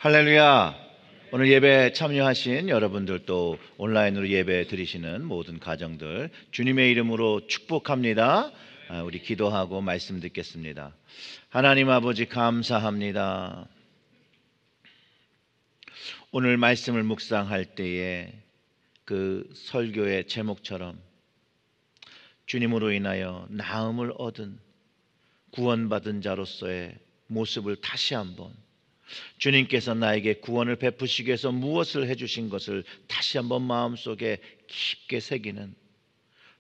할렐루야. 오늘 예배 참여하신 여러분들 또 온라인으로 예배 드리시는 모든 가정들 주님의 이름으로 축복합니다. 우리 기도하고 말씀 듣겠습니다. 하나님 아버지 감사합니다. 오늘 말씀을 묵상할 때에 그 설교의 제목처럼 주님으로 인하여 나음을 얻은 구원받은 자로서의 모습을 다시 한번, 주님께서 나에게 구원을 베푸시기 위해서 무엇을 해주신 것을 다시 한번 마음속에 깊게 새기는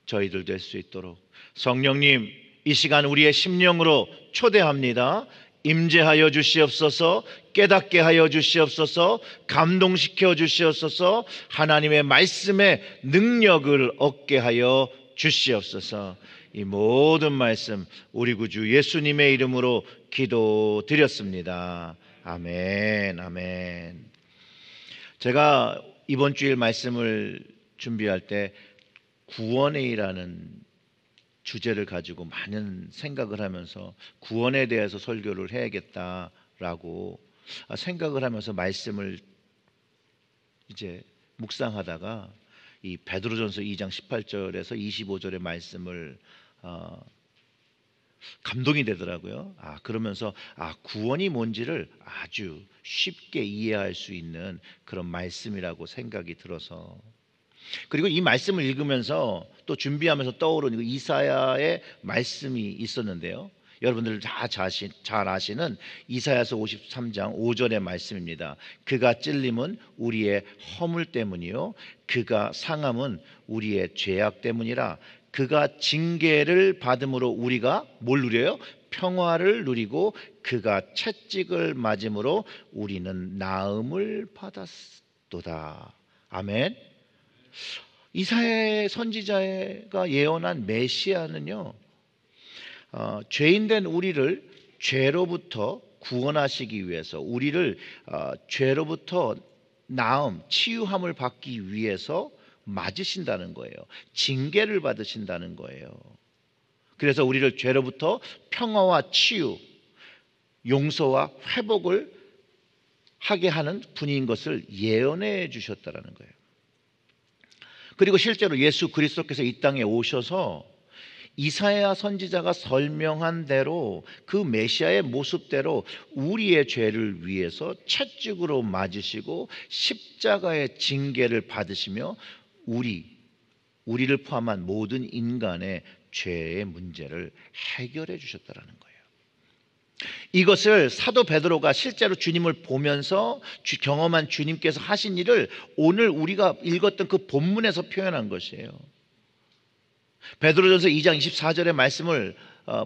저희들 될 수 있도록 성령님, 이 시간 우리의 심령으로 초대합니다. 임재하여 주시옵소서. 깨닫게 하여 주시옵소서. 감동시켜 주시옵소서. 하나님의 말씀의 능력을 얻게 하여 주시옵소서. 이 모든 말씀 우리 구주 예수님의 이름으로 기도드렸습니다. 아멘, 아멘. 제가 이번 주일 말씀을 준비할 때 구원이라는 주제를 가지고 많은 생각을 하면서 구원에 대해서 설교를 해야겠다라고 생각을 하면서 말씀을 이제 묵상하다가 이 베드로전서 2장 18절에서 25절의 말씀을 감동이 되더라고요. 그러면서 구원이 뭔지를 아주 쉽게 이해할 수 있는 그런 말씀이라고 생각이 들어서, 그리고 이 말씀을 읽으면서 또 준비하면서 떠오르는 이사야의 말씀이 있었는데요. 여러분들 다 잘 아시는 이사야서 53장 5절의 말씀입니다. 그가 찔림은 우리의 허물 때문이요 그가 상함은 우리의 죄악 때문이라. 그가 징계를 받음으로 우리가 뭘 누려요? 평화를 누리고 그가 채찍을 맞음으로 우리는 나음을 받았도다. 아멘. 이사야 선지자가 예언한 메시아는요, 죄인된 우리를 죄로부터 구원하시기 위해서, 우리를 죄로부터 나음, 치유함을 받기 위해서 맞으신다는 거예요. 징계를 받으신다는 거예요. 그래서 우리를 죄로부터 평화와 치유, 용서와 회복을 하게 하는 분인 것을 예언해 주셨다는 거예요. 그리고 실제로 예수 그리스도께서 이 땅에 오셔서 이사야 선지자가 설명한 대로 그 메시아의 모습대로 우리의 죄를 위해서 채찍으로 맞으시고 십자가의 징계를 받으시며 우리를 포함한 모든 인간의 죄의 문제를 해결해 주셨다는 거예요. 이것을 사도 베드로가 실제로 주님을 보면서 경험한 주님께서 하신 일을 오늘 우리가 읽었던 그 본문에서 표현한 것이에요. 베드로전서 2장 24절의 말씀을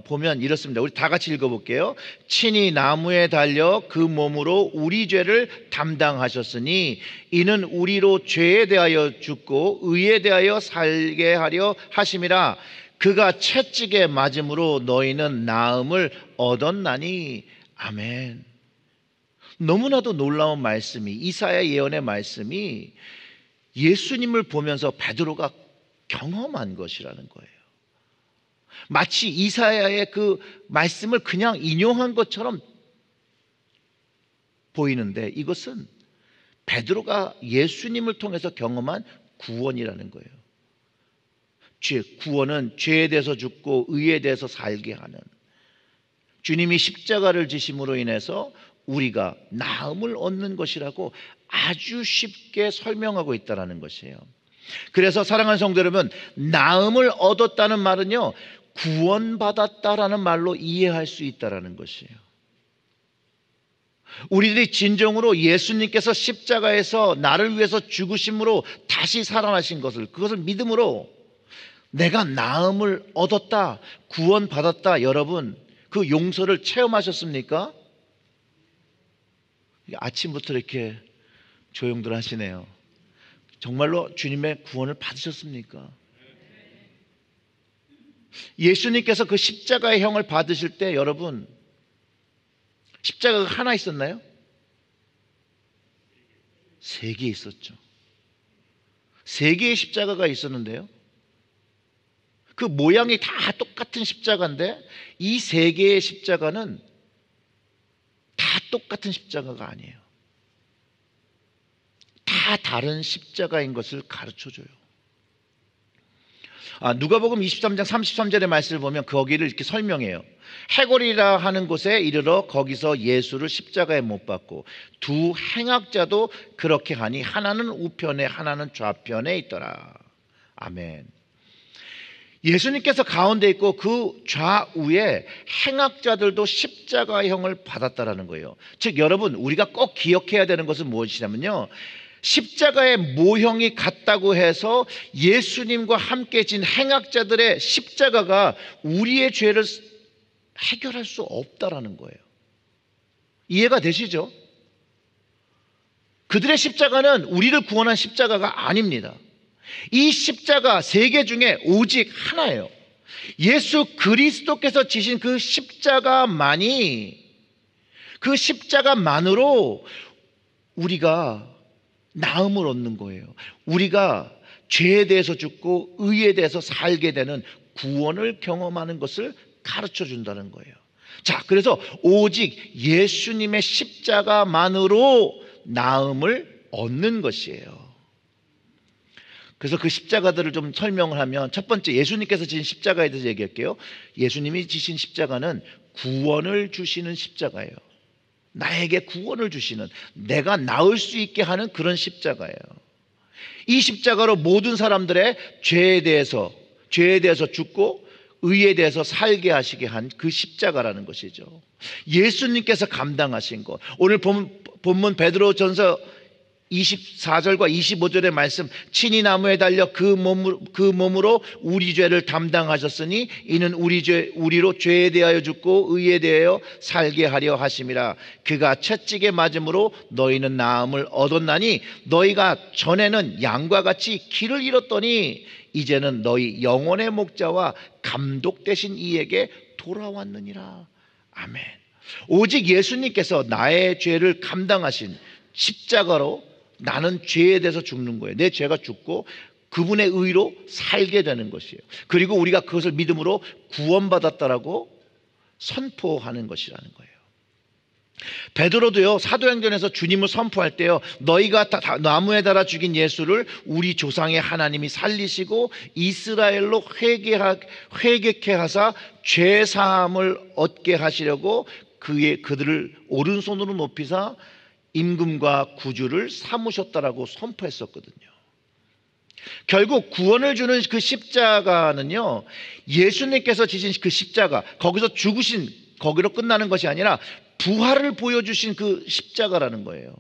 보면 이렇습니다. 우리 다 같이 읽어볼게요. 친히 나무에 달려 그 몸으로 우리 죄를 담당하셨으니 이는 우리로 죄에 대하여 죽고 의에 대하여 살게 하려 하심이라. 그가 채찍에 맞음으로 너희는 나음을 얻었나니. 아멘. 너무나도 놀라운 말씀이, 이사야 예언의 말씀이 예수님을 보면서 베드로가 경험한 것이라는 거예요. 마치 이사야의 그 말씀을 그냥 인용한 것처럼 보이는데 이것은 베드로가 예수님을 통해서 경험한 구원이라는 거예요. 구원은 죄에 대해서 죽고 의에 대해서 살게 하는, 주님이 십자가를 지심으로 인해서 우리가 나음을 얻는 것이라고 아주 쉽게 설명하고 있다는 것이에요. 그래서 사랑하는 성도 여러분, 나음을 얻었다는 말은요, 구원받았다라는 말로 이해할 수 있다는 것이에요. 우리들이 진정으로 예수님께서 십자가에서 나를 위해서 죽으심으로 다시 살아나신 것을, 그것을 믿음으로 내가 나음을 얻었다, 구원받았다. 여러분, 그 용서를 체험하셨습니까? 아침부터 이렇게 조용들 하시네요. 정말로 주님의 구원을 받으셨습니까? 예수님께서 그 십자가의 형을 받으실 때 여러분, 십자가가 하나 있었나요? 3개 있었죠. 3개의 십자가가 있었는데요, 그 모양이 다 똑같은 십자가인데 이 3개의 십자가는 다 똑같은 십자가가 아니에요. 다 다른 십자가인 것을 가르쳐줘요. 누가복음 23장 33절의 말씀을 보면 거기를 이렇게 설명해요. 해골이라 하는 곳에 이르러 거기서 예수를 십자가에 못 박고 두 행악자도 그렇게 하니 하나는 우편에 하나는 좌편에 있더라. 아멘. 예수님께서 가운데 있고 그 좌우에 행악자들도 십자가형을 받았다라는 거예요. 즉 여러분, 우리가 꼭 기억해야 되는 것은 무엇이냐면요, 십자가의 모형이 같다고 해서 예수님과 함께 진 행악자들의 십자가가 우리의 죄를 해결할 수 없다라는 거예요. 이해가 되시죠? 그들의 십자가는 우리를 구원한 십자가가 아닙니다. 이 십자가 세 개 중에 오직 하나예요. 예수 그리스도께서 지신 그 십자가만이, 그 십자가만으로 우리가 나음을 얻는 거예요. 우리가 죄에 대해서 죽고 의에 대해서 살게 되는 구원을 경험하는 것을 가르쳐 준다는 거예요. 자, 그래서 오직 예수님의 십자가만으로 나음을 얻는 것이에요. 그래서 그 십자가들을 좀 설명을 하면, 첫 번째, 예수님께서 지신 십자가에 대해서 얘기할게요. 예수님이 지신 십자가는 구원을 주시는 십자가예요. 나에게 구원을 주시는, 내가 나을 수 있게 하는 그런 십자가예요. 이 십자가로 모든 사람들의 죄에 대해서 죽고 의에 대해서 살게 하시게 한 그 십자가라는 것이죠. 예수님께서 감당하신 것. 오늘 본문 베드로전서 24절과 25절의 말씀, 친히 나무에 달려 그 몸으로 우리 죄를 담당하셨으니 이는 우리로 죄에 대하여 죽고 의에 대하여 살게 하려 하심이라. 그가 채찍에 맞음으로 너희는 나음을 얻었나니 너희가 전에는 양과 같이 길을 잃었더니 이제는 너희 영혼의 목자와 감독 되신 이에게 돌아왔느니라. 아멘. 오직 예수님께서 나의 죄를 감당하신 십자가로 나는 죄에 대해서 죽는 거예요. 내 죄가 죽고 그분의 의로 살게 되는 것이에요. 그리고 우리가 그것을 믿음으로 구원받았다라고 선포하는 것이라는 거예요. 베드로도요, 사도행전에서 주님을 선포할 때요, 너희가 나무에 달아 죽인 예수를 우리 조상의 하나님이 살리시고 이스라엘로 회개케 하사 죄 사함을 얻게 하시려고 그들을 오른손으로 높이사 임금과 구주를 삼으셨다라고 선포했었거든요. 결국 구원을 주는 그 십자가는요, 예수님께서 지신 그 십자가, 거기서 죽으신, 거기로 끝나는 것이 아니라 부활을 보여주신 그 십자가라는 거예요.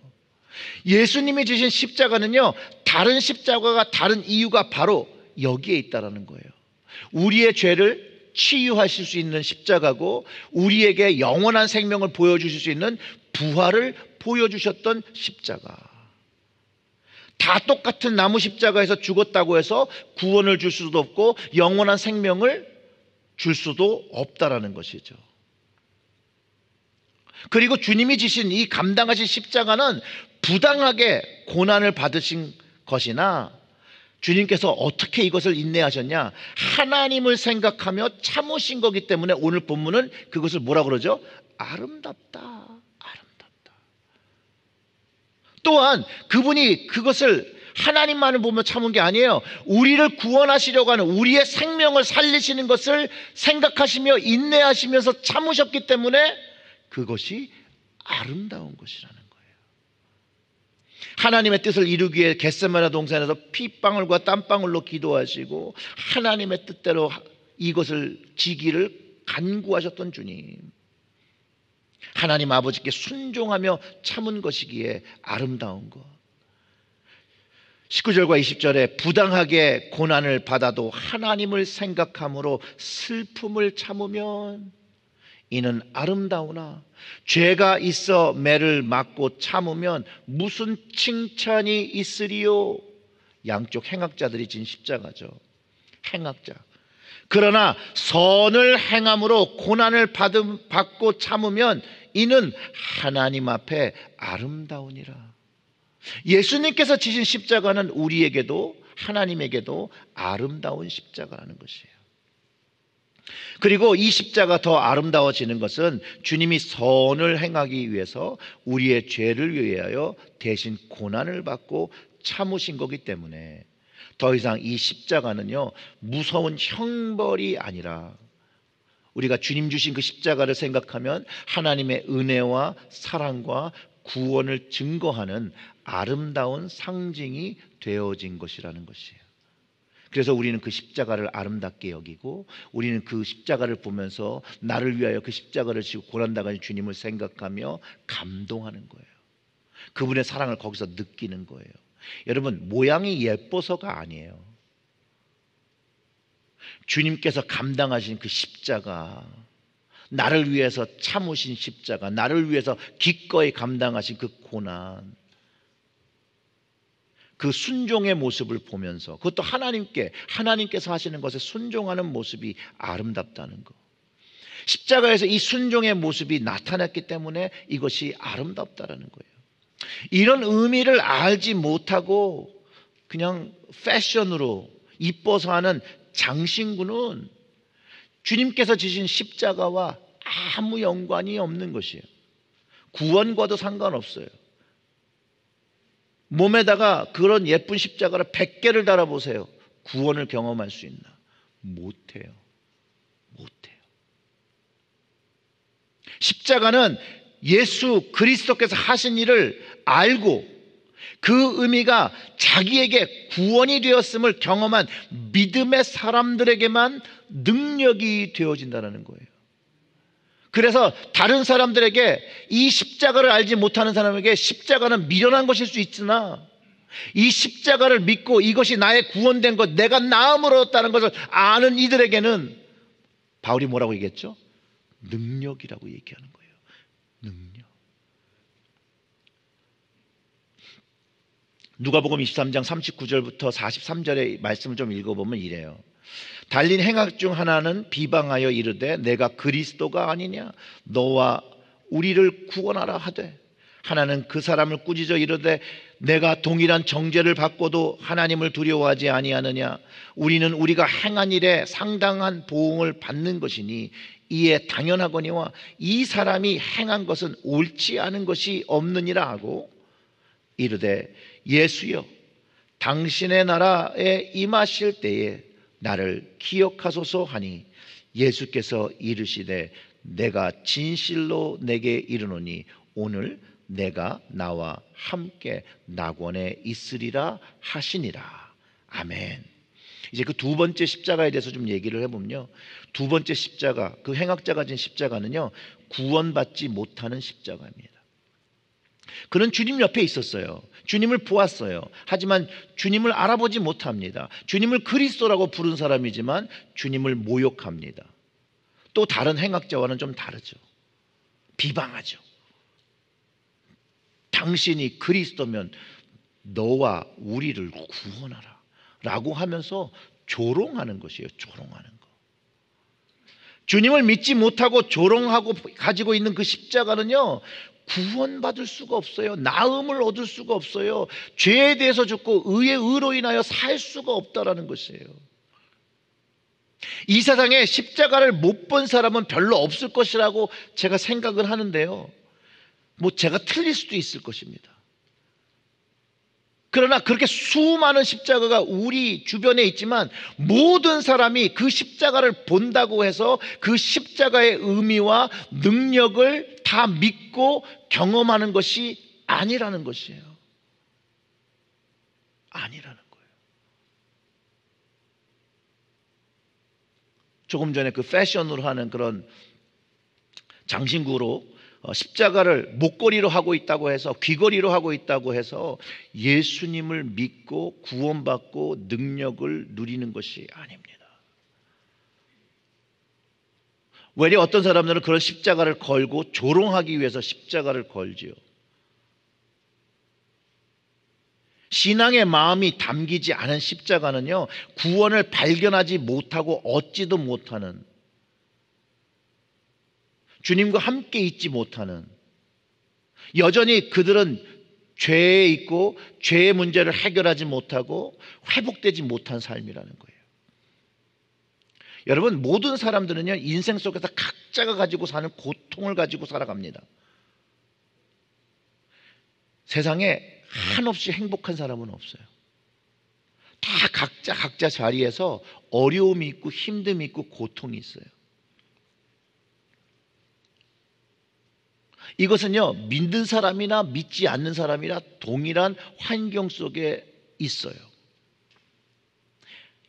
예수님이 지신 십자가는요, 다른 십자가가 다른 이유가 바로 여기에 있다라는 거예요. 우리의 죄를 치유하실 수 있는 십자가고, 우리에게 영원한 생명을 보여주실 수 있는 부활을 보여주셨던 십자가. 다 똑같은 나무 십자가에서 죽었다고 해서 구원을 줄 수도 없고 영원한 생명을 줄 수도 없다라는 것이죠. 그리고 주님이 지신 이 감당하신 십자가는 부당하게 고난을 받으신 것이나, 주님께서 어떻게 이것을 인내하셨냐, 하나님을 생각하며 참으신 거기 때문에 오늘 본문은 그것을 뭐라 그러죠? 아름답다. 또한 그분이 그것을 하나님만을 보며 참은 게 아니에요. 우리를 구원하시려고 하는, 우리의 생명을 살리시는 것을 생각하시며 인내하시면서 참으셨기 때문에 그것이 아름다운 것이라는 거예요. 하나님의 뜻을 이루기 위해 겟세마네 동산에서 피방울과 땀방울로 기도하시고 하나님의 뜻대로 이것을 지기를 간구하셨던 주님, 하나님 아버지께 순종하며 참은 것이기에 아름다운 것. 19절과 20절에 부당하게 고난을 받아도 하나님을 생각함으로 슬픔을 참으면 이는 아름다우나 죄가 있어 매를 맞고 참으면 무슨 칭찬이 있으리요. 양쪽 행악자들이 진 십자가죠. 행악자. 그러나 선을 행함으로 고난을 받고 참으면 이는 하나님 앞에 아름다우니라. 예수님께서 지신 십자가는 우리에게도 하나님에게도 아름다운 십자가라는 것이에요. 그리고 이 십자가 더 아름다워지는 것은 주님이 선을 행하기 위해서 우리의 죄를 위하여 대신 고난을 받고 참으신 거기 때문에 더 이상 이 십자가는요, 무서운 형벌이 아니라 우리가 주님 주신 그 십자가를 생각하면 하나님의 은혜와 사랑과 구원을 증거하는 아름다운 상징이 되어진 것이라는 것이에요. 그래서 우리는 그 십자가를 아름답게 여기고, 우리는 그 십자가를 보면서 나를 위하여 그 십자가를 지고 고난당하신 주님을 생각하며 감동하는 거예요. 그분의 사랑을 거기서 느끼는 거예요. 여러분, 모양이 예뻐서가 아니에요. 주님께서 감당하신 그 십자가, 나를 위해서 참으신 십자가, 나를 위해서 기꺼이 감당하신 그 고난, 그 순종의 모습을 보면서, 그것도 하나님께서 하시는 것에 순종하는 모습이 아름답다는 것, 십자가에서 이 순종의 모습이 나타났기 때문에 이것이 아름답다라는 거예요. 이런 의미를 알지 못하고 그냥 패션으로 이뻐서 하는 장신구는 주님께서 지신 십자가와 아무 연관이 없는 것이에요. 구원과도 상관없어요. 몸에다가 그런 예쁜 십자가를 100개를 달아보세요. 구원을 경험할 수 있나? 못해요. 십자가는 예수 그리스도께서 하신 일을 알고 그 의미가 자기에게 구원이 되었음을 경험한 믿음의 사람들에게만 능력이 되어진다는 거예요. 그래서 다른 사람들에게, 이 십자가를 알지 못하는 사람에게 십자가는 미련한 것일 수 있으나, 이 십자가를 믿고 이것이 나의 구원된 것, 내가 나음을 얻었다는 것을 아는 이들에게는 바울이 뭐라고 얘기했죠? 능력이라고 얘기하는 거예요. 능력. 누가복음 23장 39절부터 43절의 말씀을 좀 읽어보면 이래요. 달린 행악 중 하나는 비방하여 이르되 내가 그리스도가 아니냐, 너와 우리를 구원하라 하되, 하나는 그 사람을 꾸짖어 이르되 내가 동일한 정죄를 받고도 하나님을 두려워하지 아니하느냐, 우리는 우리가 행한 일에 상당한 보응을 받는 것이니 이에 당연하거니와 이 사람이 행한 것은 옳지 않은 것이 없느니라 하고 이르되 예수여, 당신의 나라에 임하실 때에 나를 기억하소서 하니, 예수께서 이르시되 내가 진실로 내게 이르노니 오늘 내가 나와 함께 낙원에 있으리라 하시니라. 아멘. 이제 그 두 번째 십자가에 대해서 좀 얘기를 해보면요, 두 번째 십자가, 그 행악자가 진 십자가는요, 구원받지 못하는 십자가입니다. 그는 주님 옆에 있었어요. 주님을 보았어요. 하지만 주님을 알아보지 못합니다. 주님을 그리스도라고 부른 사람이지만 주님을 모욕합니다. 또 다른 행악자와는 좀 다르죠. 비방하죠. 당신이 그리스도면 너와 우리를 구원하라 라고 하면서 조롱하는 것이에요. 조롱하는 거. 주님을 믿지 못하고 조롱하고 가지고 있는 그 십자가는요, 구원받을 수가 없어요. 나음을 얻을 수가 없어요. 죄에 대해서 죽고 의의 의로 인하여 살 수가 없다라는 것이에요. 이 세상에 십자가를 못 본 사람은 별로 없을 것이라고 제가 생각을 하는데요, 뭐 제가 틀릴 수도 있을 것입니다. 그러나 그렇게 수많은 십자가가 우리 주변에 있지만 모든 사람이 그 십자가를 본다고 해서 그 십자가의 의미와 능력을 다 믿고 경험하는 것이 아니라는 것이에요. 아니라는 거예요. 조금 전에 그 패션으로 하는 그런 장신구로 십자가를 목걸이로 하고 있다고 해서, 귀걸이로 하고 있다고 해서 예수님을 믿고 구원받고 능력을 누리는 것이 아닙니다. 외려 어떤 사람들은 그런 십자가를 걸고 조롱하기 위해서 십자가를 걸지요. 신앙의 마음이 담기지 않은 십자가는요, 구원을 발견하지 못하고 얻지도 못하는, 주님과 함께 있지 못하는, 여전히 그들은 죄에 있고 죄의 문제를 해결하지 못하고 회복되지 못한 삶이라는 거예요. 여러분, 모든 사람들은요, 인생 속에서 각자가 가지고 사는 고통을 가지고 살아갑니다. 세상에 한없이 행복한 사람은 없어요. 다 각자 자리에서 어려움이 있고 힘듦이 있고 고통이 있어요. 이것은요, 믿는 사람이나 믿지 않는 사람이나 동일한 환경 속에 있어요.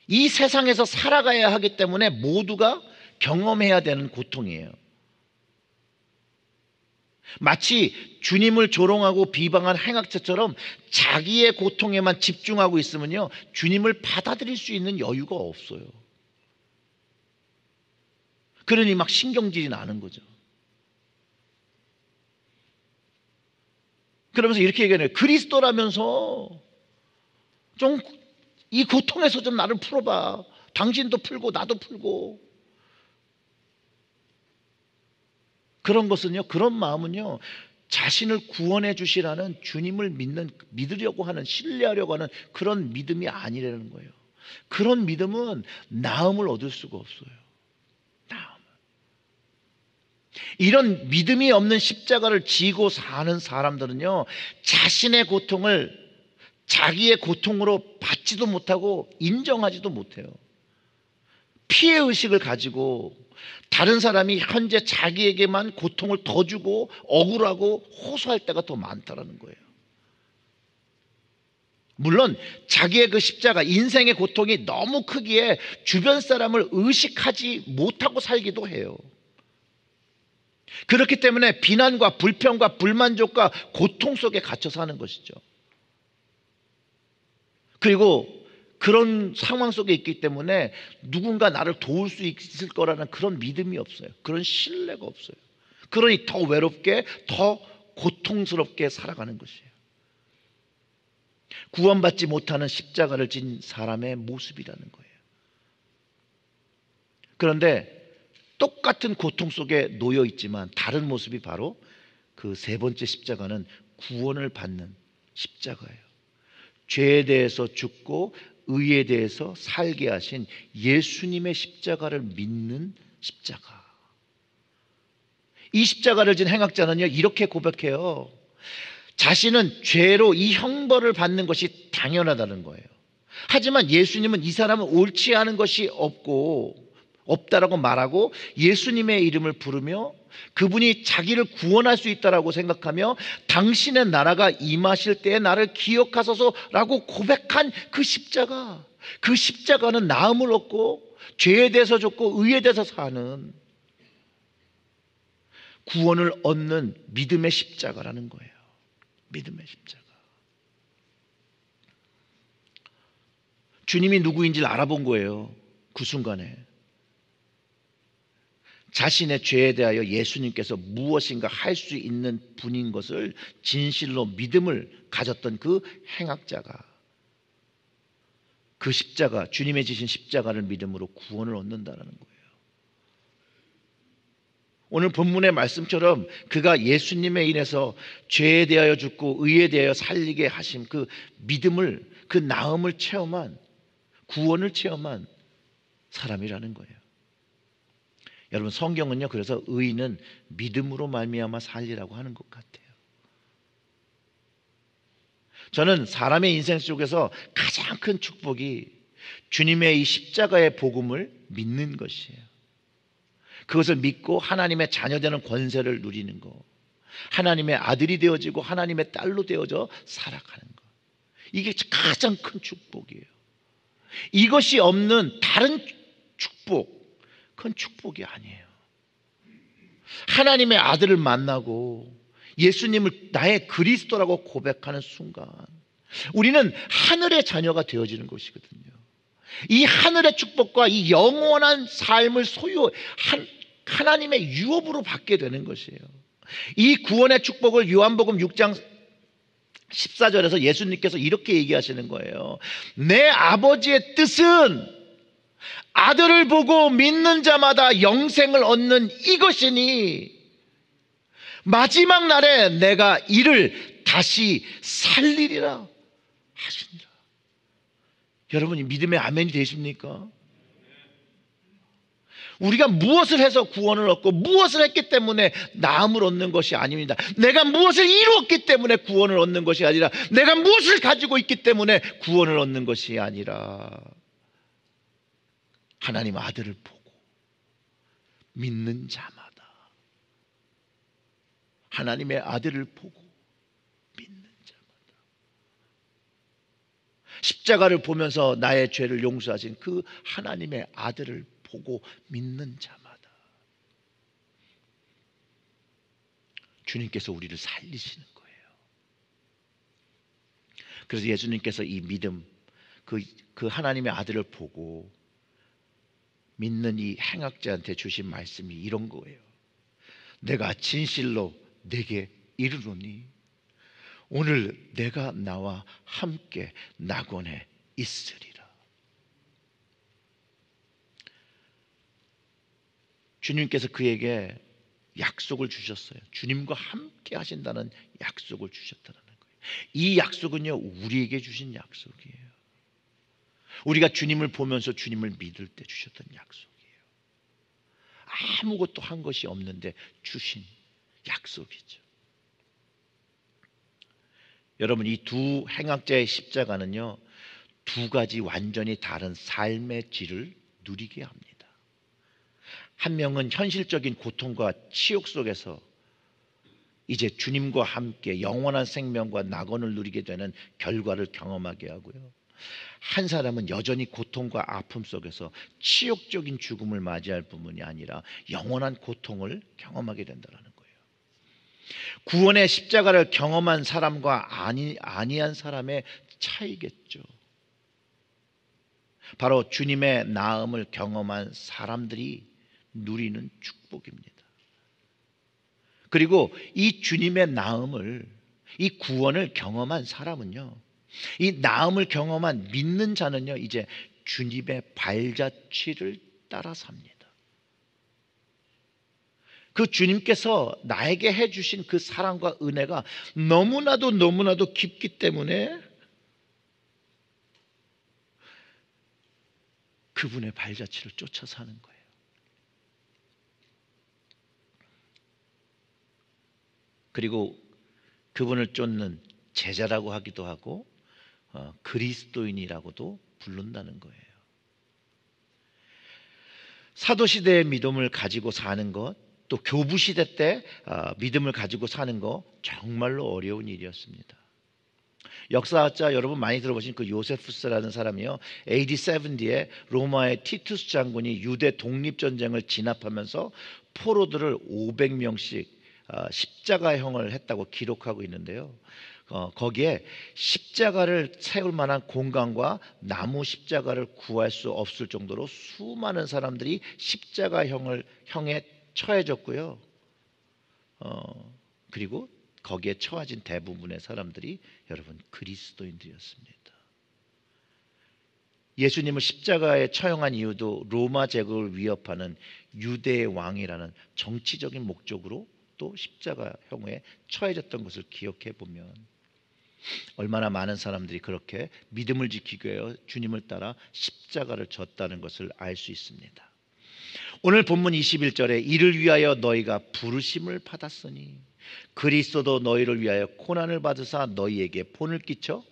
이 세상에서 살아가야 하기 때문에 모두가 경험해야 되는 고통이에요. 마치 주님을 조롱하고 비방한 행악자처럼 자기의 고통에만 집중하고 있으면요, 주님을 받아들일 수 있는 여유가 없어요. 그러니 막 신경질이 나는 거죠. 그러면서 이렇게 얘기해요. 그리스도라면서 좀 이 고통에서 좀 나를 풀어봐. 당신도 풀고 나도 풀고. 그런 것은요, 그런 마음은요, 자신을 구원해 주시라는 주님을 믿으려고 하는, 신뢰하려고 하는 그런 믿음이 아니라는 거예요. 그런 믿음은 나음을 얻을 수가 없어요. 나음. 이런 믿음이 없는 십자가를 지고 사는 사람들은요, 자신의 고통을 자기의 고통으로 받지도 못하고 인정하지도 못해요. 피해의식을 가지고 다른 사람이 현재 자기에게만 고통을 더 주고 억울하고 호소할 때가 더 많다라는 거예요. 물론 자기의 그 십자가, 인생의 고통이 너무 크기에 주변 사람을 의식하지 못하고 살기도 해요. 그렇기 때문에 비난과 불평과 불만족과 고통 속에 갇혀 사는 것이죠. 그리고 그런 상황 속에 있기 때문에 누군가 나를 도울 수 있을 거라는 그런 믿음이 없어요. 그런 신뢰가 없어요. 그러니 더 외롭게, 더 고통스럽게 살아가는 것이에요. 구원받지 못하는 십자가를 진 사람의 모습이라는 거예요. 그런데 똑같은 고통 속에 놓여 있지만 다른 모습이 바로 그 세 번째 십자가는 구원을 받는 십자가예요. 죄에 대해서 죽고 의에 대해서 살게 하신 예수님의 십자가를 믿는 십자가. 이 십자가를 진 행악자는요, 이렇게 고백해요. 자신은 죄로 이 형벌을 받는 것이 당연하다는 거예요. 하지만 예수님은 이 사람은 옳지 않은 것이 없다라고 말하고 예수님의 이름을 부르며 그분이 자기를 구원할 수 있다라고 생각하며 당신의 나라가 임하실 때에 나를 기억하소서라고 고백한 그 십자가. 그 십자가는 나음을 얻고 죄에 대해서 죽고 의에 대해서 사는 구원을 얻는 믿음의 십자가라는 거예요. 믿음의 십자가. 주님이 누구인지를 알아본 거예요. 그 순간에. 자신의 죄에 대하여 예수님께서 무엇인가 할 수 있는 분인 것을 진실로 믿음을 가졌던 그 행악자가 그 십자가, 주님의 지신 십자가를 믿음으로 구원을 얻는다는 거예요. 오늘 본문의 말씀처럼 그가 예수님에 인해서 죄에 대하여 죽고 의에 대하여 살리게 하신 그 믿음을, 그 나음을 체험한, 구원을 체험한 사람이라는 거예요. 여러분, 성경은요, 그래서 의인은 믿음으로 말미암아 살리라고 하는 것 같아요. 저는 사람의 인생 속에서 가장 큰 축복이 주님의 이 십자가의 복음을 믿는 것이에요. 그것을 믿고 하나님의 자녀되는 권세를 누리는 것, 하나님의 아들이 되어지고 하나님의 딸로 되어져 살아가는 것, 이게 가장 큰 축복이에요. 이것이 없는 다른 축복, 그건 축복이 아니에요. 하나님의 아들을 만나고 예수님을 나의 그리스도라고 고백하는 순간 우리는 하늘의 자녀가 되어지는 것이거든요. 이 하늘의 축복과 이 영원한 삶을 하나님의 유업으로 받게 되는 것이에요. 이 구원의 축복을 요한복음 6장 14절에서 예수님께서 이렇게 얘기하시는 거예요. 내 아버지의 뜻은 아들을 보고 믿는 자마다 영생을 얻는 이것이니 마지막 날에 내가 이를 다시 살리리라 하시니라. 여러분이 믿음의 아멘이 되십니까? 우리가 무엇을 해서 구원을 얻고 무엇을 했기 때문에 나음을 얻는 것이 아닙니다. 내가 무엇을 이루었기 때문에 구원을 얻는 것이 아니라, 내가 무엇을 가지고 있기 때문에 구원을 얻는 것이 아니라, 하나님 아들을 보고 믿는 자마다, 하나님의 아들을 보고 믿는 자마다, 십자가를 보면서 나의 죄를 용서하신 그 하나님의 아들을 보고 믿는 자마다 주님께서 우리를 살리시는 거예요. 그래서 예수님께서 이 믿음, 그 하나님의 아들을 보고 믿는 이 행악자한테 주신 말씀이 이런 거예요. 내가 진실로 내게 이르노니 오늘 내가 나와 함께 낙원에 있으리라. 주님께서 그에게 약속을 주셨어요. 주님과 함께 하신다는 약속을 주셨다는 거예요. 이 약속은요, 우리에게 주신 약속이에요. 우리가 주님을 보면서 주님을 믿을 때 주셨던 약속이에요. 아무것도 한 것이 없는데 주신 약속이죠. 여러분, 이 두 행악자의 십자가는요, 두 가지 완전히 다른 삶의 질을 누리게 합니다. 한 명은 현실적인 고통과 치욕 속에서 이제 주님과 함께 영원한 생명과 낙원을 누리게 되는 결과를 경험하게 하고요, 한 사람은 여전히 고통과 아픔 속에서 치욕적인 죽음을 맞이할 뿐만이 아니라 영원한 고통을 경험하게 된다는 거예요. 구원의 십자가를 경험한 사람과 아니한 사람의 차이겠죠. 바로 주님의 나음을 경험한 사람들이 누리는 축복입니다. 그리고 이 주님의 나음을, 이 구원을 경험한 사람은요, 이 나음을 경험한 믿는 자는요, 이제 주님의 발자취를 따라 삽니다. 그 주님께서 나에게 해주신 그 사랑과 은혜가 너무나도 깊기 때문에 그분의 발자취를 쫓아 사는 거예요. 그리고 그분을 쫓는 제자라고 하기도 하고 그리스도인이라고도 부른다는 거예요. 사도시대의 믿음을 가지고 사는 것, 또 교부시대 때 믿음을 가지고 사는 거 정말로 어려운 일이었습니다. 역사학자 여러분 많이 들어보신 그 요세푸스라는 사람이요, AD 70에 로마의 티투스 장군이 유대 독립전쟁을 진압하면서 포로들을 500명씩 십자가형을 했다고 기록하고 있는데요, 거기에 십자가를 세울 만한 공간과 나무 십자가를 구할 수 없을 정도로 수많은 사람들이 십자가형에 처해졌고요, 그리고 거기에 처해진 대부분의 사람들이 여러분 그리스도인들이었습니다. 예수님을 십자가에 처형한 이유도 로마 제국을 위협하는 유대의 왕이라는 정치적인 목적으로 또 십자가형에 처해졌던 것을 기억해 보면 얼마나 많은 사람들이 그렇게 믿음을 지키기 위해 주님을 따라 십자가를 졌다는 것을 알 수 있습니다. 오늘 본문 21절에 이를 위하여 너희가 부르심을 받았으니 그리스도도 너희를 위하여 고난을 받으사 너희에게 본을 끼쳐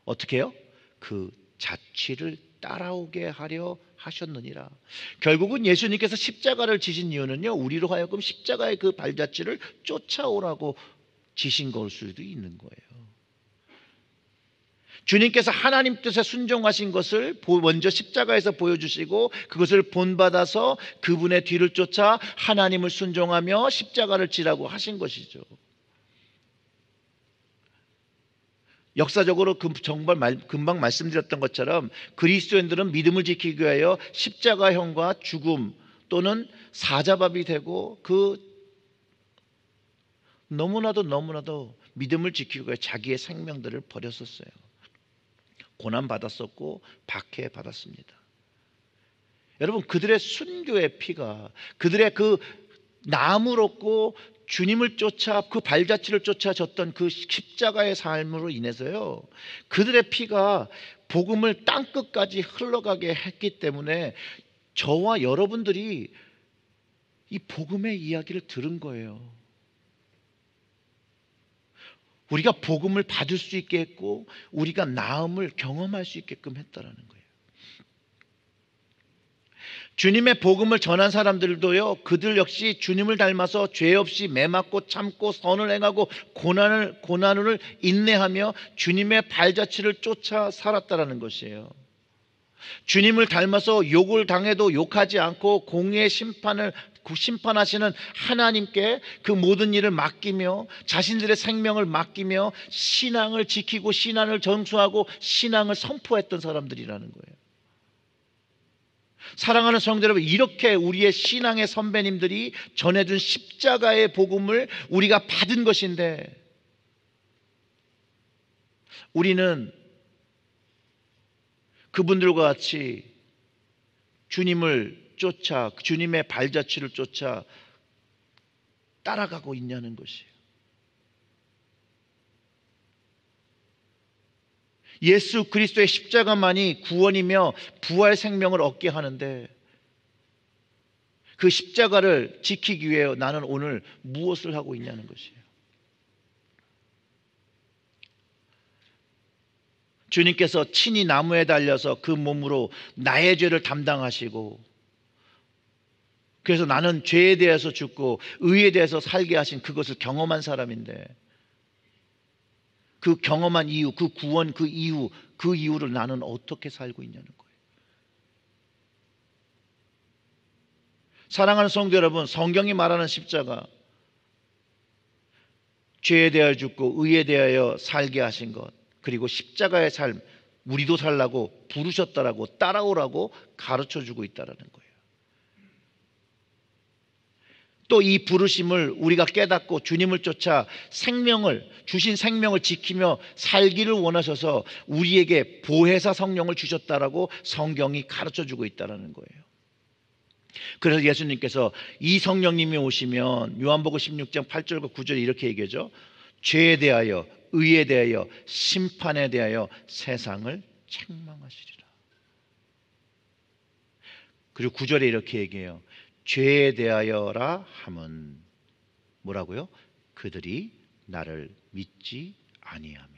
어떻게 해요? 그 자취를 따라오게 하려 하셨느니라. 결국은 예수님께서 십자가를 지신 이유는요, 우리로 하여금 십자가의 그 발자취를 쫓아오라고 지신 걸 수도 있는 거예요. 주님께서 하나님 뜻에 순종하신 것을 먼저 십자가에서 보여주시고 그것을 본받아서 그분의 뒤를 쫓아 하나님을 순종하며 십자가를 지라고 하신 것이죠. 역사적으로 정말 금방 말씀드렸던 것처럼 그리스도인들은 믿음을 지키기 위하여 십자가형과 죽음 또는 사자밥이 되고 너무나도 믿음을 지키기 위해 자기의 생명들을 버렸었어요. 고난 받았었고 박해 받았습니다. 여러분, 그들의 순교의 피가, 그들의 그 나음을 얻고 주님을 쫓아 그 발자취를 쫓아졌던 그 십자가의 삶으로 인해서요, 그들의 피가 복음을 땅끝까지 흘러가게 했기 때문에 저와 여러분들이 이 복음의 이야기를 들은 거예요. 우리가 복음을 받을 수 있게 했고 우리가 나음을 경험할 수 있게끔 했다라는 거예요. 주님의 복음을 전한 사람들도요, 그들 역시 주님을 닮아서 죄 없이 매맞고 참고 선을 행하고 고난을 인내하며 주님의 발자취를 쫓아 살았다라는 것이에요. 주님을 닮아서 욕을 당해도 욕하지 않고 공의의 심판하시는 하나님께 그 모든 일을 맡기며 자신들의 생명을 맡기며 신앙을 지키고 신앙을 전수하고 신앙을 선포했던 사람들이라는 거예요. 사랑하는 성도 여러분, 이렇게 우리의 신앙의 선배님들이 전해준 십자가의 복음을 우리가 받은 것인데, 우리는 그분들과 같이 주님을 쫓아, 주님의 발자취를 쫓아 따라가고 있냐는 것이에요. 예수 그리스도의 십자가만이 구원이며 부활 생명을 얻게 하는데, 그 십자가를 지키기 위해 나는 오늘 무엇을 하고 있냐는 것이에요. 주님께서 친히 나무에 달려서 그 몸으로 나의 죄를 담당하시고, 그래서 나는 죄에 대해서 죽고 의에 대해서 살게 하신 그것을 경험한 사람인데, 그 경험한 이유, 그 구원, 그 이유를 나는 어떻게 살고 있냐는 거예요. 사랑하는 성도 여러분, 성경이 말하는 십자가, 죄에 대하여 죽고 의에 대하여 살게 하신 것, 그리고 십자가의 삶, 우리도 살라고 부르셨다라고 따라오라고 가르쳐주고 있다는 거예요. 또 이 부르심을 우리가 깨닫고 주님을 쫓아 주신 생명을 지키며 살기를 원하셔서 우리에게 보혜사 성령을 주셨다라고 성경이 가르쳐주고 있다는 거예요. 그래서 예수님께서 이 성령님이 오시면 요한복음 16장 8절과 9절에 이렇게 얘기하죠. 죄에 대하여 의에 대하여 심판에 대하여 세상을 책망하시리라. 그리고 9절에 이렇게 얘기해요. 죄에 대하여라 함은 뭐라고요? 그들이 나를 믿지 아니하며.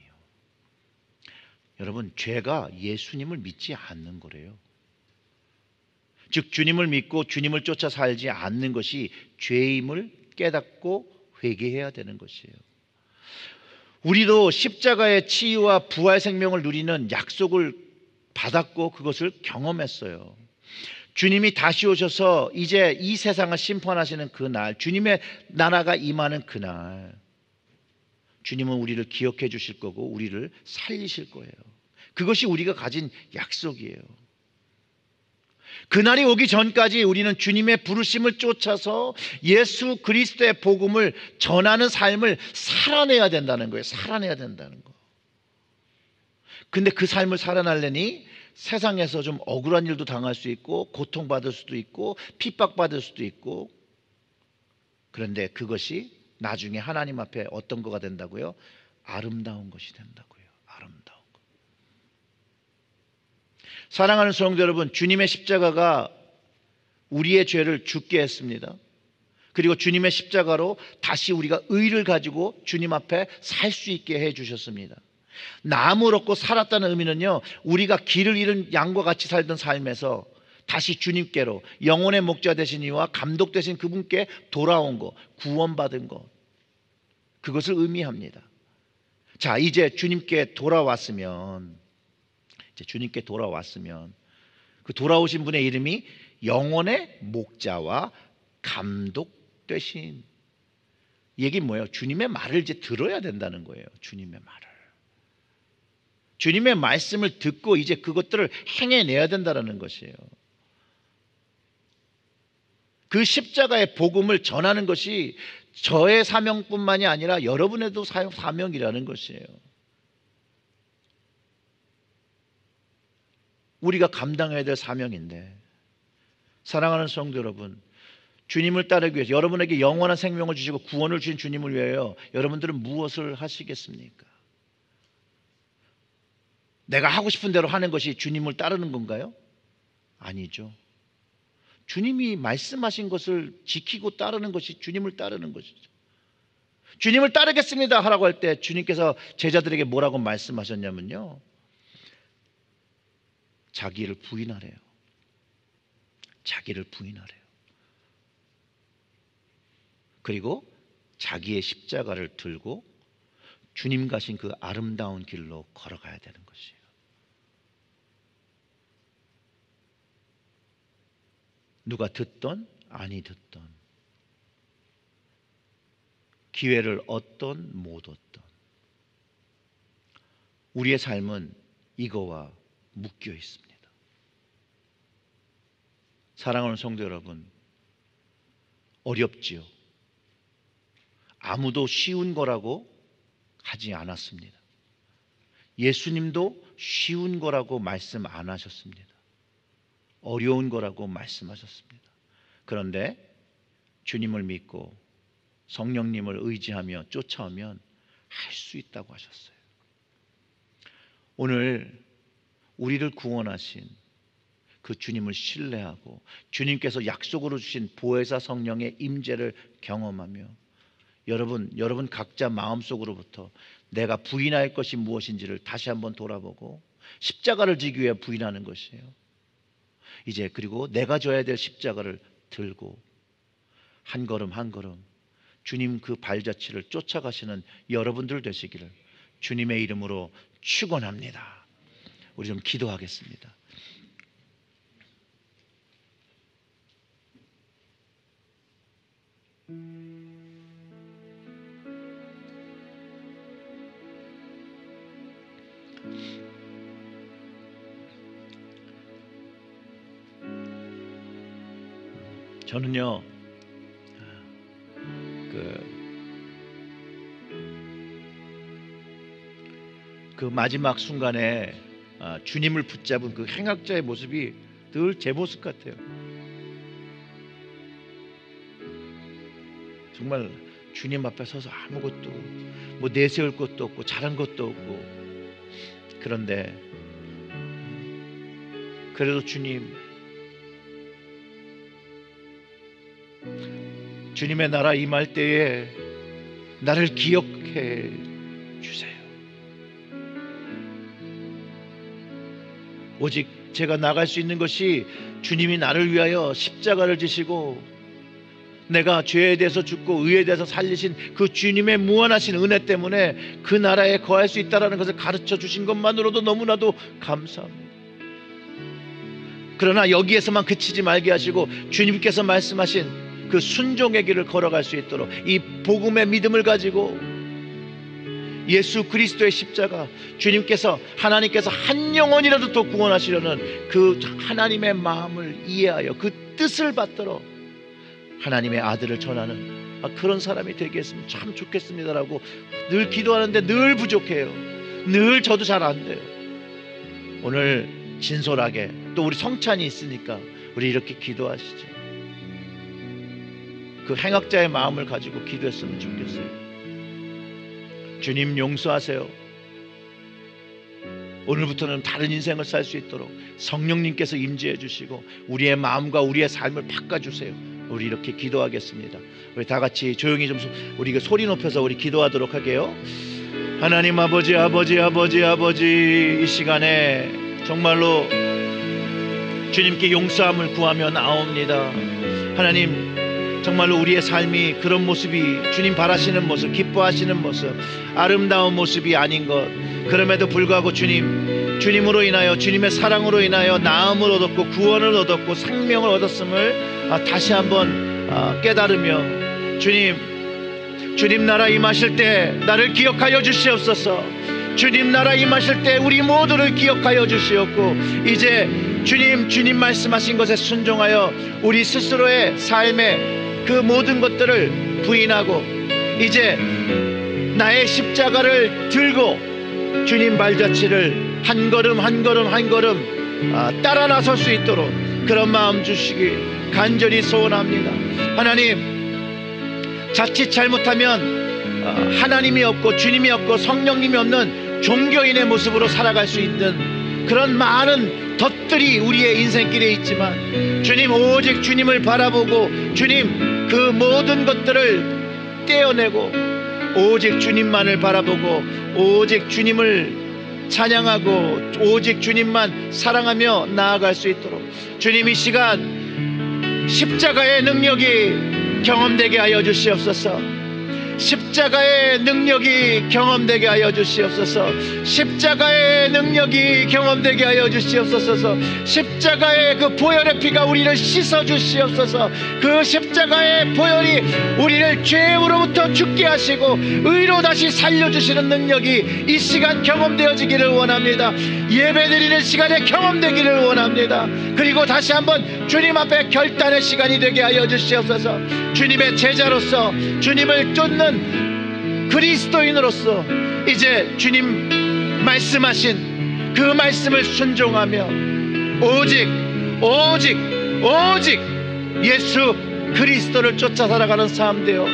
여러분, 죄가 예수님을 믿지 않는 거래요. 즉 주님을 믿고 주님을 쫓아 살지 않는 것이 죄임을 깨닫고 회개해야 되는 것이에요. 우리도 십자가의 치유와 부활 생명을 누리는 약속을 받았고 그것을 경험했어요. 주님이 다시 오셔서 이제 이 세상을 심판하시는 그날, 주님의 나라가 임하는 그날, 주님은 우리를 기억해 주실 거고 우리를 살리실 거예요. 그것이 우리가 가진 약속이에요. 그날이 오기 전까지 우리는 주님의 부르심을 쫓아서 예수 그리스도의 복음을 전하는 삶을 살아내야 된다는 거예요. 살아내야 된다는 거. 근데 그 삶을 살아내려니 세상에서 좀 억울한 일도 당할 수 있고 고통받을 수도 있고 핍박받을 수도 있고, 그런데 그것이 나중에 하나님 앞에 어떤 거가 된다고요? 아름다운 것이 된다고요. 아름다운 것. 사랑하는 성도 여러분, 주님의 십자가가 우리의 죄를 죽게 했습니다. 그리고 주님의 십자가로 다시 우리가 의를 가지고 주님 앞에 살 수 있게 해 주셨습니다. 나음을 얻고 살았다는 의미는요, 우리가 길을 잃은 양과 같이 살던 삶에서 다시 주님께로 영혼의 목자 되신 이와 감독 되신 그분께 돌아온 것, 구원받은 것, 그것을 의미합니다. 자, 이제 주님께 돌아왔으면 그 돌아오신 분의 이름이 영혼의 목자와 감독 되신, 얘기 뭐예요? 주님의 말을 이제 들어야 된다는 거예요. 주님의 말을. 주님의 말씀을 듣고 이제 그것들을 행해내야 된다는 것이에요. 그 십자가의 복음을 전하는 것이 저의 사명뿐만이 아니라 여러분에도 사명이라는 것이에요. 우리가 감당해야 될 사명인데, 사랑하는 성도 여러분, 주님을 따르기 위해서 여러분에게 영원한 생명을 주시고 구원을 주신 주님을 위하여 여러분들은 무엇을 하시겠습니까? 내가 하고 싶은 대로 하는 것이 주님을 따르는 건가요? 아니죠. 주님이 말씀하신 것을 지키고 따르는 것이 주님을 따르는 것이죠. 주님을 따르겠습니다 하라고 할 때 주님께서 제자들에게 뭐라고 말씀하셨냐면요, 자기를 부인하래요. 자기를 부인하래요. 그리고 자기의 십자가를 들고 주님 가신 그 아름다운 길로 걸어가야 되는 것이에요. 누가 듣던 아니 듣던, 기회를 얻던 못 얻던, 우리의 삶은 이거와 묶여 있습니다. 사랑하는 성도 여러분, 어렵지요. 아무도 쉬운 거라고 하지 않았습니다. 예수님도 쉬운 거라고 말씀 안 하셨습니다. 어려운 거라고 말씀하셨습니다. 그런데 주님을 믿고 성령님을 의지하며 쫓아오면 할 수 있다고 하셨어요. 오늘 우리를 구원하신 그 주님을 신뢰하고 주님께서 약속으로 주신 보혜사 성령의 임재를 경험하며 여러분 각자 마음속으로부터 내가 부인할 것이 무엇인지를 다시 한번 돌아보고 십자가를 지기 위해 부인하는 것이에요. 이제 그리고 내가 져야 될 십자가를 들고 한 걸음 한 걸음 주님 그 발자취를 쫓아가시는 여러분들 되시기를 주님의 이름으로 축원합니다. 우리 좀 기도하겠습니다. 저는요, 그 마지막 순간에 주님을 붙잡은 그 행악자의 모습이 늘 제 모습 같아요. 정말 주님 앞에 서서 아무것도 뭐 내세울 것도 없고 잘한 것도 없고, 그런데 그래도 주님의 나라 임할 때에 나를 기억해 주세요. 오직 제가 나갈 수 있는 것이 주님이 나를 위하여 십자가를 지시고 내가 죄에 대해서 죽고 의에 대해서 살리신 그 주님의 무한하신 은혜 때문에 그 나라에 거할 수 있다는 것을 가르쳐 주신 것만으로도 너무나도 감사합니다. 그러나 여기에서만 그치지 말게 하시고 주님께서 말씀하신 그 순종의 길을 걸어갈 수 있도록 이 복음의 믿음을 가지고 예수 그리스도의 십자가, 주님께서 하나님께서 한 영혼이라도 더 구원하시려는 그 하나님의 마음을 이해하여 그 뜻을 받들어 하나님의 아들을 전하는 그런 사람이 되게 했으면 참 좋겠습니다라고 늘 기도하는데 늘 부족해요. 늘 저도 잘 안 돼요. 오늘 진솔하게 또 우리 성찬이 있으니까 우리 이렇게 기도하시죠. 그 행악자의 마음을 가지고 기도했으면 좋겠어요. 주님 용서하세요. 오늘부터는 다른 인생을 살 수 있도록 성령님께서 임재해 주시고 우리의 마음과 우리의 삶을 바꿔주세요. 우리 이렇게 기도하겠습니다. 우리 다 같이 조용히 좀 우리 소리 높여서 우리 기도하도록 할게요. 하나님 아버지 이 시간에 정말로 주님께 용서함을 구하며 나옵니다. 하나님, 정말로 우리의 삶이 그런 모습이 주님 바라시는 모습, 기뻐하시는 모습, 아름다운 모습이 아닌 것, 그럼에도 불구하고 주님으로 인하여 주님의 사랑으로 인하여 나음을 얻었고 구원을 얻었고 생명을 얻었음을 다시 한번 깨달으며 주님 나라 임하실 때 나를 기억하여 주시옵소서. 주님 나라 임하실 때 우리 모두를 기억하여 주시옵고 이제 주님 말씀하신 것에 순종하여 우리 스스로의 삶의 그 모든 것들을 부인하고 이제 나의 십자가를 들고 주님 발자취를 한 걸음 따라 나설 수 있도록 그런 마음 주시기 간절히 소원합니다. 하나님, 자칫 잘못하면 하나님이 없고 주님이 없고 성령님이 없는 종교인의 모습으로 살아갈 수 있는 그런 많은 덫들이 우리의 인생길에 있지만 주님, 오직 주님을 바라보고 주님 그 모든 것들을 떼어내고 오직 주님만을 바라보고 오직 주님을 찬양하고 오직 주님만 사랑하며 나아갈 수 있도록 주님, 이 시간 십자가의 능력이 경험되게 하여 주시옵소서. 십자가의 능력이 경험되게 하여 주시옵소서. 십자가의 능력이 경험되게 하여 주시옵소서. 십자가의 그 보혈의 피가 우리를 씻어 주시옵소서. 그 십자가의 보혈이 우리를 죄로부터 죽게 하시고 의로 다시 살려주시는 능력이 이 시간 경험되어지기를 원합니다. 예배드리는 시간에 경험되기를 원합니다. 그리고 다시 한번 주님 앞에 결단의 시간이 되게 하여 주시옵소서. 주님의 제자로서 주님을 쫓는 그리스도인으로서 이제 주님 말씀하신 그 말씀을 순종하며 오직 예수 그리스도를 쫓아 살아가는 삶 되어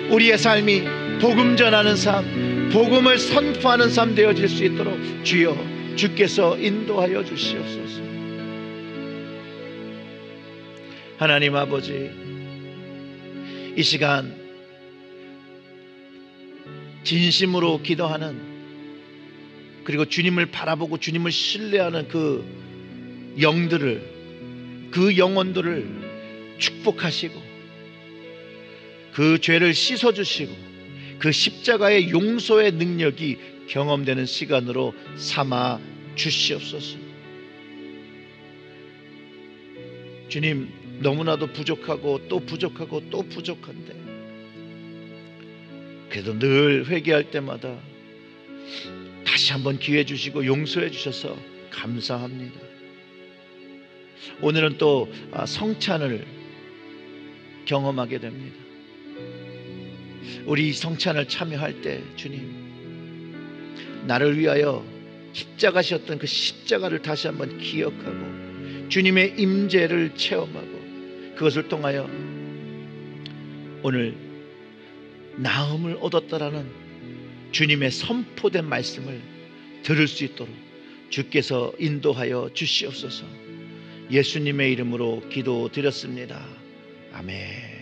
우리의 삶이 복음 전하는 삶, 복음을 선포하는 삶 되어질 수 있도록 주여 주께서 인도하여 주시옵소서. 하나님 아버지, 이 시간 진심으로 기도하는, 그리고 주님을 바라보고 주님을 신뢰하는 그 영들을, 그 영혼들을 축복하시고 그 죄를 씻어주시고 그 십자가의 용서의 능력이 경험되는 시간으로 삼아 주시옵소서. 주님, 너무나도 부족하고 또 부족하고 또 부족한데 그래도 늘 회개할 때마다 다시 한번 기회 주시고 용서해 주셔서 감사합니다. 오늘은 또 성찬을 경험하게 됩니다. 우리 성찬을 참여할 때 주님, 나를 위하여 십자가셨던 그 십자가를 다시 한번 기억하고 주님의 임재를 체험하고 그것을 통하여 오늘 나음을 얻었다라는 주님의 선포된 말씀을 들을 수 있도록 주께서 인도하여 주시옵소서. 예수님의 이름으로 기도드렸습니다. 아멘.